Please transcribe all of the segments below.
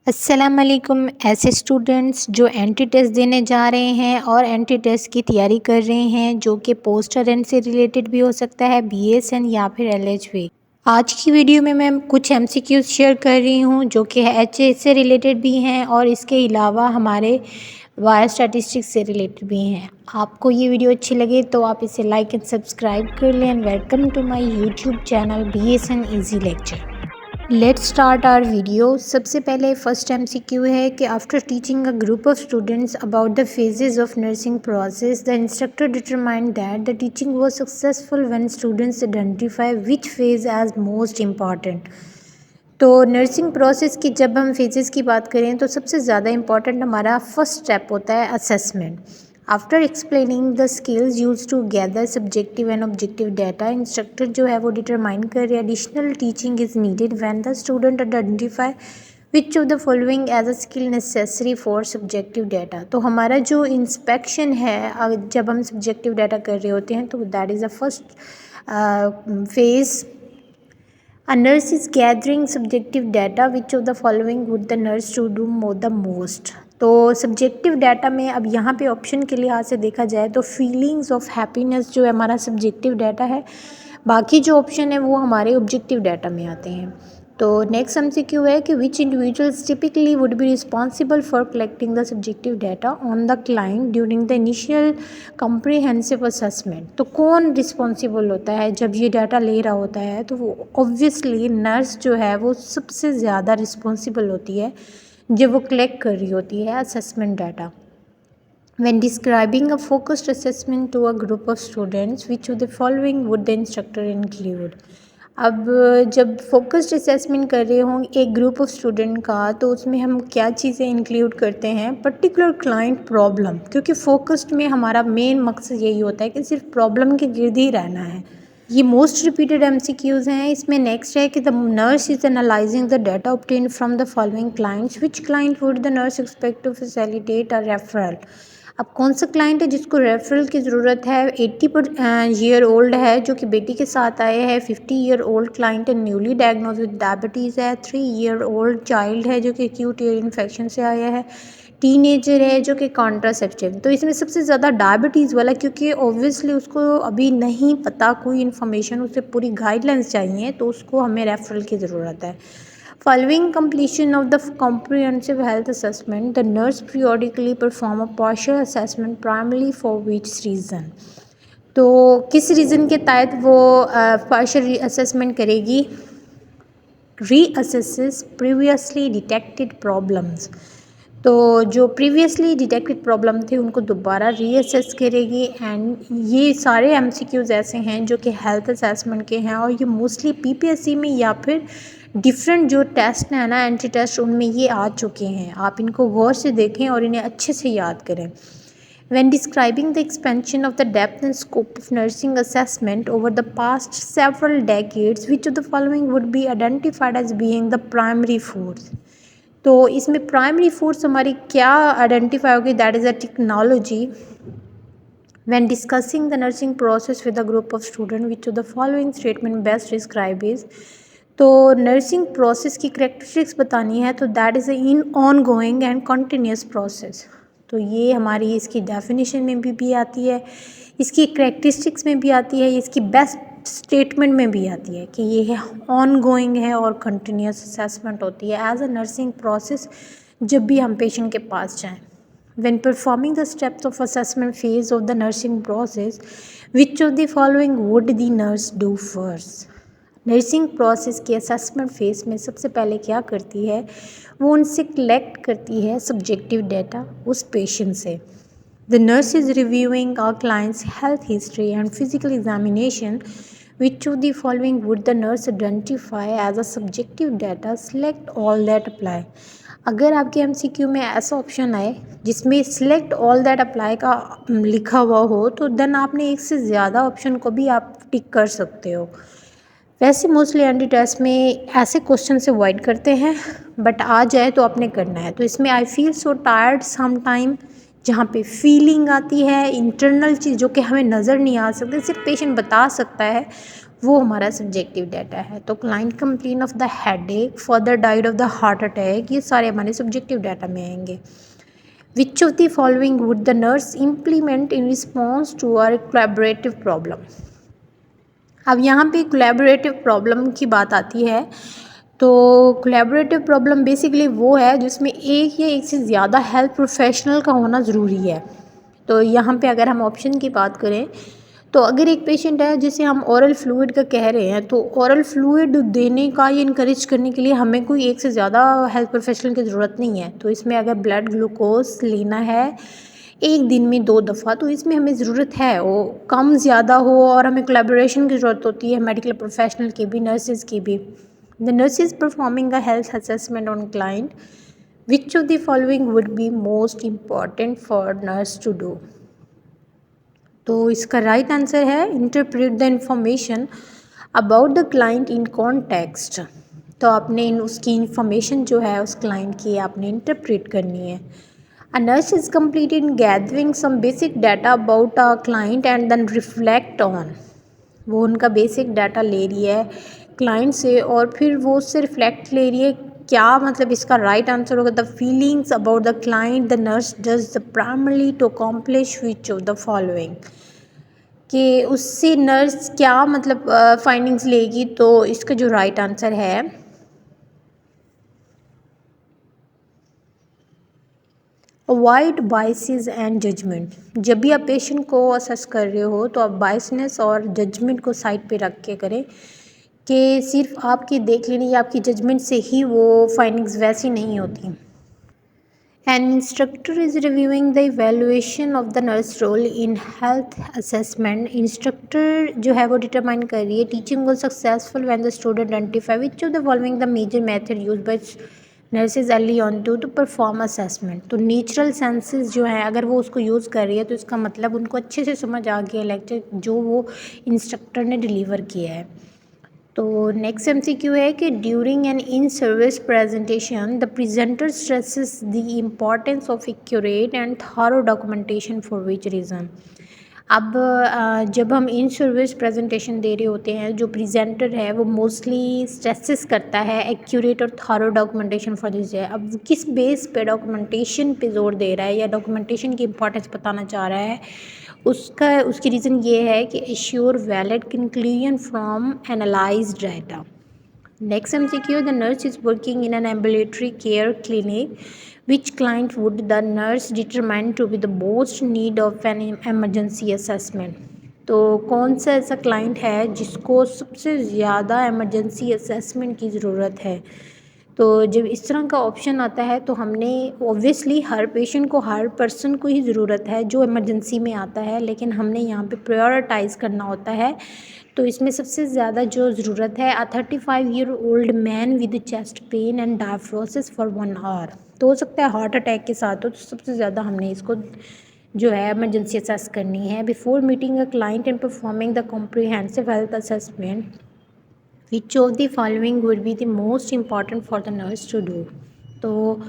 अस्सलाम वालेकुम। ऐसे स्टूडेंट्स जो एंट्री टेस्ट देने जा रहे हैं और एंट्री टेस्ट की तैयारी कर रहे हैं, जो कि पोस्टर एंड से रिलेटेड भी हो सकता है, बीएसएन या फिर एलएचवी। आज की वीडियो में मैं कुछ एमसीक्यूज शेयर कर रही हूं जो कि एचएस से रिलेटेड भी हैं और इसके अलावा हमारे वायर स्टैटिस्टिक्स से रिलेटेड भी हैं। आपको ये वीडियो अच्छी लगे तो आप इसे लाइक एंड सब्सक्राइब कर लें। And welcome to my YouTube channel BSN easy lecture. Let's start our video. सबसे पहले फर्स्ट एमसीक्यू है कि after teaching a group of students about the phases of nursing process the instructor determined that the teaching was successful when students identify which phase as most important. तो nursing process की जब हम phases की बात करें तो सबसे ज़्यादा इम्पॉर्टेंट हमारा फर्स्ट स्टेप होता है assessment. After explaining the skills use to gather subjective and objective data, instructor जो है वो डिटरमाइन कर additional teaching is needed when the student identify which of the following as a skill necessary for subjective data. तो हमारा जो inspection है जब हम सब्जेक्टिव डाटा कर रहे होते हैं तो that is the first phase. A nurse is gathering subjective data. Which of the following would the nurse to do the most? तो सब्जेक्टिव डाटा में अब यहाँ पे ऑप्शन के लिहाज से देखा जाए तो फीलिंग्स ऑफ हैप्पीनेस जो है हमारा सब्जेक्टिव डाटा है, बाकी जो ऑप्शन है वो हमारे ऑब्जेक्टिव डाटा में आते हैं। तो नेक्स्ट एमसीक्यू है कि which individuals typically would be responsible for collecting the subjective data on the client during the initial comprehensive assessment. तो कौन रिस्पॉन्सिबल होता है जब ये डाटा ले रहा होता है? तो वो ऑब्वियसली नर्स जो है वो सबसे ज़्यादा रिस्पॉन्सिबल होती है जब वो कलेक्ट कर रही होती है assessment data. When describing a focused assessment to a group of students, which of the following would the instructor include? अब जब फोकस्ड असेसमेंट कर रहे हों एक ग्रुप ऑफ स्टूडेंट का तो उसमें हम क्या चीज़ें इंक्लूड करते हैं? पर्टिकुलर क्लाइंट प्रॉब्लम, क्योंकि फोकस्ड में हमारा मेन मकसद यही होता है कि सिर्फ प्रॉब्लम के गिर्द ही रहना है। ये मोस्ट रिपीटेड एमसीक्यूज़ हैं। इसमें नेक्स्ट है कि the nurse is analysing the data obtained from the following clients, which client would the nurse expect to facilitate a referral. अब कौन सा क्लाइंट है जिसको रेफरल की ज़रूरत है? 80 ईयर ओल्ड है जो कि बेटी के साथ आए हैं। 50 ईयर ओल्ड क्लाइंट है न्यूली डायग्नोज विद डायबिटीज़ है। 3 ईयर ओल्ड चाइल्ड है जो कि एक्यूट ईयर इन्फेक्शन से आया है। टीनेजर है जो कि कॉन्ट्रासेप्टिव। तो इसमें सबसे ज़्यादा डायबिटीज़ वाला, क्योंकि ऑब्वियसली उसको अभी नहीं पता कोई इन्फॉर्मेशन, उसे पूरी गाइडलाइंस चाहिए, तो उसको हमें रेफरल की ज़रूरत है। Following completion of the comprehensive health assessment, the nurse periodically perform a partial assessment primarily for which reason? तो किस रीज़न के तहत वो पार्शियल असेसमेंट करेगी? रीअसेसेस प्रीवियसली डिटेक्टेड प्रॉब्लम्स। तो जो प्रीवियसली डिटेक्टेड प्रॉब्लम थे उनको दोबारा रीअसेस करेगी। एंड ये सारे एमसीक्यूज़ ऐसे हैं जो कि हेल्थ असेसमेंट के हैं और ये मोस्टली पीपीएससी में या फिर डिफरेंट जो टेस्ट हैं ना, एंट्री टेस्ट, उनमें ये आ चुके हैं। आप इनको गौर से देखें और इन्हें अच्छे से याद करें। When describing the expansion of the depth and scope of nursing assessment over the past several decades, which of the following would be identified as being the primary force? तो इसमें प्राइमरी फोर्स हमारी क्या identify होगी? That is a technology. When discussing the nursing process with a group of students, which of the following statement best describe is? तो nursing process की characteristics बतानी है तो that is in on going and continuous process. तो ये हमारी इसकी definition में भी आती है, इसकी करेक्टरिस्टिक्स में भी आती है, इसकी बेस्ट स्टेटमेंट में भी आती है कि ये है ऑन गोइंग है और कंटिन्यूस असेसमेंट होती है एज अ नर्सिंग प्रोसेस जब भी हम पेशेंट के पास जाएँ। When performing the steps of assessment phase of the nursing process, which of the following would the nurse do first? Nursing process के असेसमेंट फेज में सबसे पहले क्या करती है? वो उनसे कलेक्ट करती है सब्जेक्टिव डाटा उस पेशेंट से। The nurse is reviewing our client's health history and physical examination, which of the following would the nurse identify as a subjective data? Select all that apply. अगर आपके MCQ में ऐसा option आए जिसमें select all that apply का लिखा हुआ हो तो देन आपने एक से ज़्यादा ऑप्शन को भी आप टिक कर सकते हो। वैसे मोस्टली एंट्री टेस्ट में ऐसे क्वेश्चन से अवॉइड करते हैं, बट आ जाए तो आपने करना है। तो इसमें I feel so tired some time, जहाँ पे फीलिंग आती है इंटरनल चीज़ जो कि हमें नज़र नहीं आ सकती, सिर्फ पेशेंट बता सकता है, वो हमारा सब्जेक्टिव डाटा है। तो client complain of the headache, further died of the heart attack, ये सारे हमारे सब्जेक्टिव डाटा में आएंगे। Which of the following would the nurse implement in response to our collaborative problem. अब यहाँ पे कोलैबोरेटिव प्रॉब्लम की बात आती है। तो कोलैबोरेटिव प्रॉब्लम बेसिकली वो है जिसमें एक या एक से ज़्यादा हेल्थ प्रोफेशनल का होना ज़रूरी है। तो यहाँ पे अगर हम ऑप्शन की बात करें, तो अगर एक पेशेंट है जिसे हम ओरल फ्लूइड का कह रहे हैं, तो ओरल फ्लूइड देने का या इनकरेज करने के लिए हमें कोई एक से ज़्यादा हेल्थ प्रोफेशनल की ज़रूरत नहीं है। तो इसमें अगर ब्लड ग्लूकोज लेना है एक दिन में 2 दफ़ा, तो इसमें हमें ज़रूरत है वो कम ज़्यादा हो, और हमें कोलैबोरेशन की ज़रूरत होती है मेडिकल प्रोफेशनल की भी, नर्सेज़ की भी। The nurse is performing a health assessment on client, which of the following would be most important for nurse to do. तो इसका राइट आंसर है interpret the information about the client in context. तो आपने उसकी information जो है उस client की आपने इंटरप्रेट करनी है। A nurse is completed in gathering some basic data about a client and then reflect on। वो उनका बेसिक डाटा ले रही है क्लाइंट से और फिर वो उससे रिफ्लेक्ट ले रही है। क्या मतलब इसका राइट आंसर होगा the feelings about the client the nurse does the primarily to accomplish which of the following, कि उससे नर्स क्या मतलब फाइंडिंग्स लेगी। तो इसका जो राइट आंसर है अवॉइड बाइसेस एंड जजमेंट। जब भी आप पेशेंट को असेस कर रहे हो तो आप बाइसनेस और जजमेंट को साइड पे रख के करें, कि सिर्फ आपकी देख लेनी या आपकी जजमेंट से ही वो फाइंडिंग्स वैसी नहीं होती। An instructor is reviewing the evaluation of the nurse role in health assessment. Instructor जो है वो डिटरमाइन कर रही है teaching was successful when the student identify which of the following the major method used by nurses early on to perform assessment. तो natural senses जो है अगर वो उसको यूज़ कर रही है तो इसका मतलब उनको अच्छे से समझ आ गया लेक्चर जो वो इंस्ट्रक्टर ने डिलीवर किया है। तो नेक्स्ट एमसीक्यू है कि during an in service presentation the presenter stresses the importance of accurate and थारो डॉक्यूमेंटेशन फॉर विच रीज़न। अब जब हम इन सर्विस प्रेजेंटेशन दे रहे होते हैं, जो प्रेजेंटर है वो मोस्टली स्ट्रेसेस करता है एक्यूरेट और थारो डॉक्यूमेंटेशन फॉर दिस है। अब वो किस बेस पे डॉक्यूमेंटेशन पे जोर दे रहा है या डॉक्यूमेंटेशन की इंपॉर्टेंस बताना चाह रहा है, उसकी रीज़न ये है कि assure valid conclusion from analysed data. Next MCQ, the nurse is working in an ambulatory care clinic. Which client would the nurse determine to be the most need of an emergency assessment? तो कौन सा ऐसा client है जिसको सबसे ज़्यादा emergency assessment की ज़रूरत है। तो जब इस तरह का ऑप्शन आता है तो हमने ऑब्वियसली हर पेशेंट को, हर पर्सन को ही ज़रूरत है जो इमरजेंसी में आता है, लेकिन हमने यहाँ पे प्रायोरिटाइज़ करना होता है। तो इसमें सबसे ज़्यादा जो ज़रूरत है 35-year-old man with chest pain and diaphoresis for 1 hour. तो हो सकता है हार्ट अटैक के साथ हो, तो सबसे ज़्यादा हमने इसको जो है इमरजेंसी असेस करनी है। Before meeting a client and performing the comprehensive health assessment which of the following would be the most important for the nurse to do. तो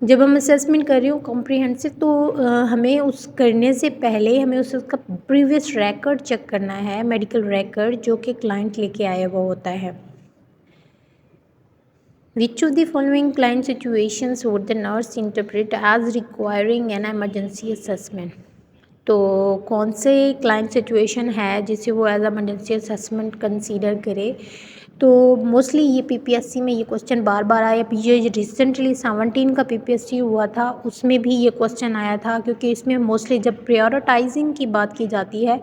जब हम असेसमेंट कर रहे हो कॉम्प्रिहेंसिव, तो हमें उस करने से पहले हमें उसका प्रीवियस रिकॉर्ड चेक करना है, मेडिकल रिकॉर्ड जो कि क्लाइंट लेके आया हुआ होता है। Which of the following client situations would the nurse interpret as requiring an emergency assessment. तो कौन से क्लाइंट सिचुएशन है जिसे वो एज एमरजेंसी असेसमेंट कंसीडर करे। तो मोस्टली ये पीपीएससी में ये क्वेश्चन बार बार आया। ये रिसेंटली 17 का पीपीएससी हुआ था, उसमें भी ये क्वेश्चन आया था, क्योंकि इसमें मोस्टली जब प्रायोरिटाइजिंग की बात की जाती है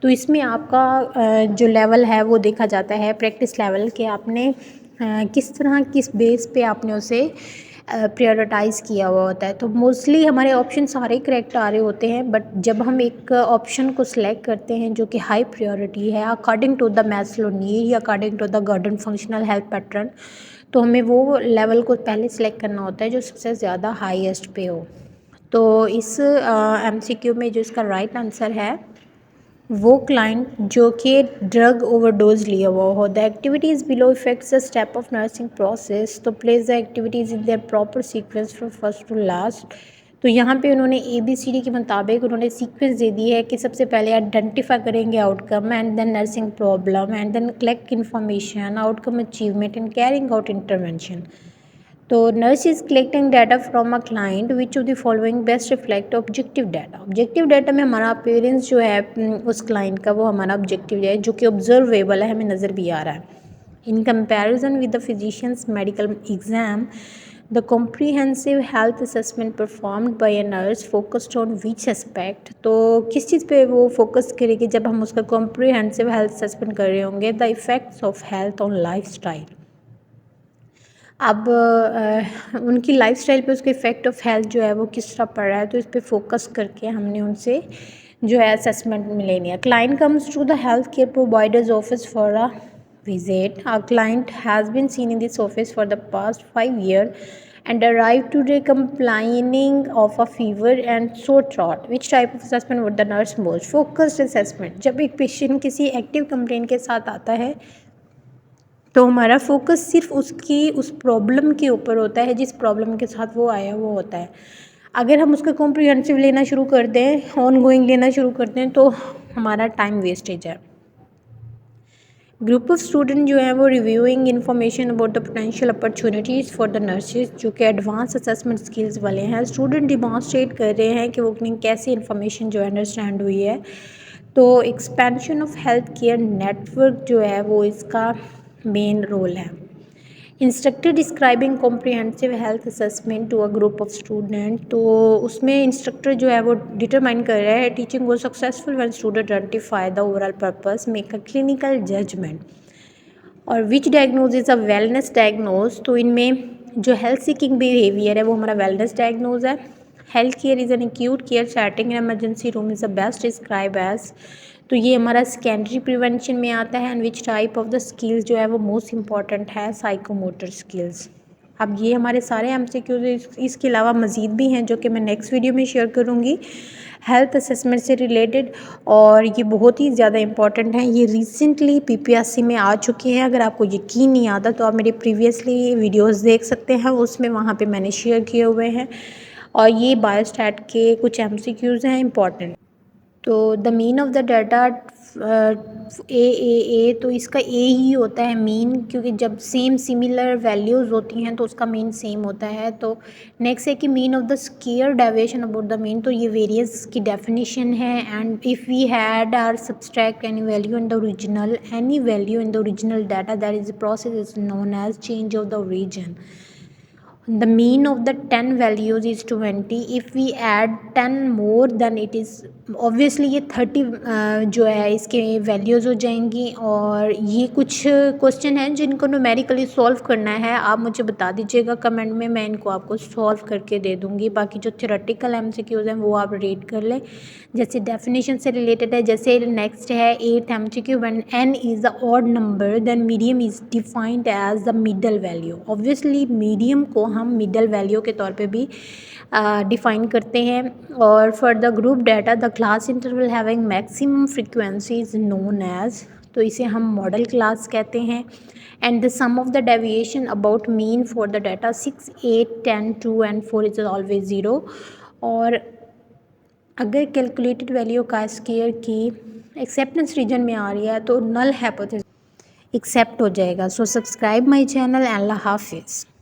तो इसमें आपका जो लेवल है वो देखा जाता है, प्रैक्टिस लेवल, कि आपने किस तरह किस बेस पे आपने उसे प्रायोरिटाइज़ किया हुआ होता है। तो मोस्टली हमारे ऑप्शन सारे करेक्ट आ रहे होते हैं, बट जब हम एक ऑप्शन को सिलेक्ट करते हैं जो कि हाई प्रायोरिटी है according to the Maslow need या according to the Gordon functional health pattern, तो हमें वो लेवल को पहले सिलेक्ट करना होता है जो सबसे ज़्यादा हाईएस्ट पे हो। तो इस एमसीक्यू में जो इसका राइट आंसर है वो क्लाइंट जो कि ड्रग ओवरडोज लिया हुआ हो। The activities below effects the step of nursing process, तो place the activities in their proper sequence from first to last. तो यहाँ पे उन्होंने ABCD के मुताबिक उन्होंने सीक्वेंस दे दी है कि सबसे पहले आइडेंटिफाई करेंगे outcome and then nursing problem and then collect information outcome achievement and carrying out intervention. तो nurse is collecting data from a client which of the following best reflect objective data. Objective data में हमारा appearance जो है उस client का वो हमारा objective है जो कि ऑब्जर्वेबल है, हमें नज़र भी आ रहा है। In comparison with the physicians medical exam the comprehensive health assessment performed by a nurse focused on which aspect. तो किस चीज़ पे वो फोकस करेगी जब हम उसका कॉम्प्रीहेंसिव हेल्थ असेसमेंट कर रहे होंगे? The effects of health on life style. अब उनकी लाइफस्टाइल पे उसके इफ़ेक्ट ऑफ हेल्थ जो है वो किस तरह पड़ रहा है, तो इस पे फोकस करके हमने उनसे जो है असेसमेंट में लेनी है। Client comes to the health care providers office for a visit. Our client has been seen in this office for the past 5 years and arrived today complaining of a fever and sore throat. Which type of assessment would the nurse most? Focused assessment. जब एक patient किसी active complaint के साथ आता है तो हमारा focus सिर्फ उसकी उस प्रॉब्लम के ऊपर होता है जिस प्रॉब्लम के साथ वो आया वो होता है। अगर हम उसका कॉम्प्रिहेंसिव लेना शुरू कर दें, ऑन गोइंग लेना शुरू कर दें, तो हमारा टाइम वेस्टेज है। ग्रुप ऑफ स्टूडेंट जो है वो reviewing information about the potential opportunities for the nurses, जो कि एडवांस असेसमेंट स्किल्स वाले हैं। स्टूडेंट डिमॉन्स्ट्रेट कर रहे हैं कि वो अपनी कैसी इन्फॉर्मेशन जो अंडरस्टैंड हुई है। तो expansion of health care network जो है वो इसका मेन रोल है। Instructor describing comprehensive health assessment to a group of student. तो उसमें इंस्ट्रक्टर जो है वो डिटरमाइन कर रहा है टीचिंग वो successful when student identify the overall purpose, make a clinical judgment. और which diagnose is a wellness diagnose. तो इनमें जो हेल्थ सीकिंग बिहेवियर है वो हमारा वेलनेस डायग्नोज है। Health care is an acute care setting in emergency room is the best describe as. तो ये हमारा सेकेंडरी प्रिवेंशन में आता है। And which type of the skills जो है वो मोस्ट इंपॉर्टेंट है? Psychomotor skills. अब ये हमारे सारे MCQs, इसके अलावा मज़ीद भी हैं जो कि मैं नेक्स्ट वीडियो में शेयर करूँगी हेल्थ असेसमेंट से रिलेटेड, और ये बहुत ही ज़्यादा इंपॉर्टेंट हैं। ये रिसेंटली PPSC में आ चुके हैं। अगर आपको यकीन नहीं आता तो आप मेरे प्रीवियसली वीडियोस देख सकते हैं, उसमें वहाँ पे मैंने शेयर किए हुए हैं। और ये बायोस्टैट के कुछ MCQs हैं इंपॉर्टेंट। तो the mean of the data A, तो इसका ए ही होता है मीन, क्योंकि जब सेम सिमिलर वैल्यूज़ होती हैं तो उसका मीन सेम होता है। तो नेक्स्ट है कि mean of the square deviation about the mean. तो ये वेरिएंस की डेफिनेशन है। And if we add or subtract any value in the original, any value in the original data, that is process is known as change of the origin. The mean of the 10 values is 20. If we add 10 more then it is obviously ये 30 जो है इसके values हो जाएंगी। और ये कुछ question हैं जिनको न्यूमेरिकली सॉल्व करना है। आप मुझे बता दीजिएगा कमेंट में, मैं इनको आपको सॉल्व करके दे दूँगी। बाकी जो थ्योरेटिकल MCQs हैं वो आप रीड कर लें। जैसे डेफिनेशन से रिलेटेड है, जैसे नेक्स्ट है 8th MCQ, when n is a odd number then medium is defined as the middle value. Obviously medium को हम मिडल वैल्यू के तौर पे भी डिफ़ाइन करते हैं। और for the group data the class interval having maximum frequency is known as, तो इसे हम मॉडल क्लास कहते हैं। And the sum of the deviation about mean for the data 6, 8, 10, 2 and 4 is always 0। और अगर कैलकुलेटेड वैल्यू का square की acceptance region में आ रही है तो नल हाइपोथेसिस एक्सेप्ट हो जाएगा। So subscribe my channel. अल्लाह हाफिज़।